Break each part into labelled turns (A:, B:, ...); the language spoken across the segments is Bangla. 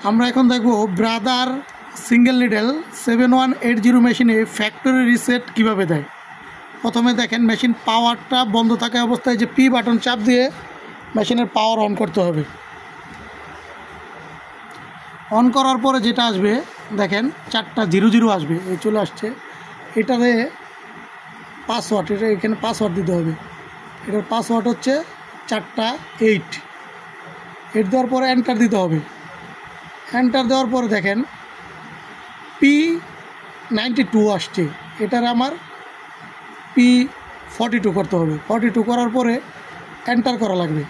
A: আমরা এখন দেখব ব্রাদার সিঙ্গেল নিডেল 7180 মেশিনে ফ্যাক্টরি রিসেট কিভাবে দেয়। প্রথমে দেখেন মেশিন পাওয়ারটা বন্ধ থাকা অবস্থায় যে পি বাটন চাপ দিয়ে মেশিনের পাওয়ার অন করতে হবে। অন করার পরে যেটা আসবে দেখেন 4টা 00 আসবে, এই চলে আসছে। এটাতে পাসওয়ার্ড, এটা এখানে পাসওয়ার্ড দিতে হবে। এটার পাসওয়ার্ড হচ্ছে 4টা 8 দেওয়ার পরে এন্টার দিতে হবে। এন্টার দেওয়ার পরে দেখেন P92 আসছে, এটার আমার P42 করতে হবে। 42 করার পরে এন্টার করা লাগবে।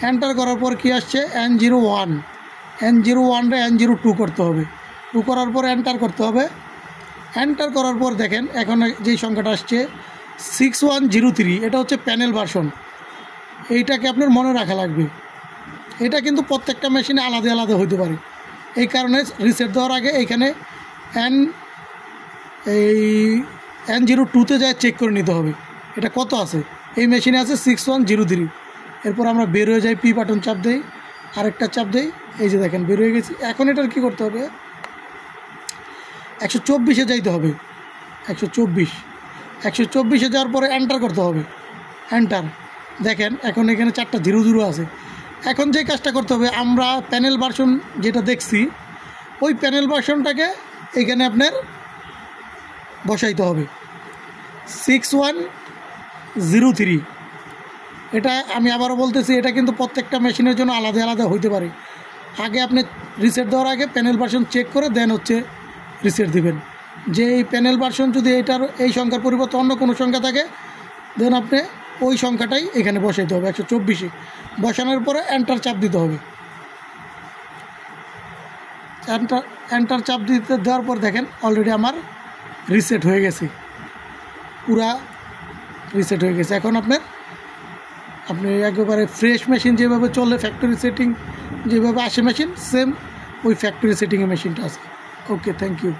A: এন্টার করার পর কি আসছে N01 রে N02 করতে হবে। 2 করার পরে এন্টার করতে হবে। এন্টার করার পর দেখেন এখন যেই সংখ্যাটা আসছে 6103, এটা হচ্ছে প্যানেল ভার্সন। এইটাকে আপনার মনে রাখা লাগবে। এটা কিন্তু প্রত্যেকটা মেশিনে আলাদা আলাদা হতে পারে, এই কারণে রিসেট দেওয়ার আগে এইখানে N02তে যায় চেক করে নিতে হবে এটা কত আছে। এই মেশিনে আছে 6103। এরপর আমরা বের হয়ে যাই, পি বাটন চাপ দেই, আরেকটা চাপ দেই, এই যে দেখেন বের হয়ে গেছি। এখন এটার কি করতে হবে 124-এ যাইতে হবে। 124-এ যাওয়ার পরে এন্টার করতে হবে। এন্টার দেখেন এখন এখানে 4টা 00 আছে। এখন যে কাজটা করতে হবে, আমরা প্যানেল ভার্সন যেটা দেখছি ওই প্যানেল ভার্সনটাকে এইখানে আপনার বসাইতে হবে 6103। এটা আমি আবারও বলতেছি, এটা কিন্তু প্রত্যেকটা মেশিনের জন্য আলাদা আলাদা হইতে পারে। আগে আপনি রিসেট দেওয়ার আগে প্যানেল ভার্সন চেক করে দেন হচ্ছে রিসেট দিবেন। যে এই প্যানেল ভার্সন যদি এই সংখ্যার পরিবর্তে অন্য কোনো সংখ্যা থাকে দেন আপনি ওই সংখ্যাটাই এখানে বসাইতে হবে 124-এ। বসানোর পরে এন্টার চাপ দিতে হবে। এন্টার চাপ দেওয়ার পর দেখেন অলরেডি আমার রিসেট হয়ে গেছে, পুরা রিসেট হয়ে গেছে। এখন আপনি একেবারে ফ্রেশ মেশিন যেভাবে চলে, ফ্যাক্টরি সেটিং যেভাবে আসে মেশিন, সেম ওই ফ্যাক্টরি সেটিংয়ে মেশিনটা আছে। ওকে, থ্যাংক ইউ।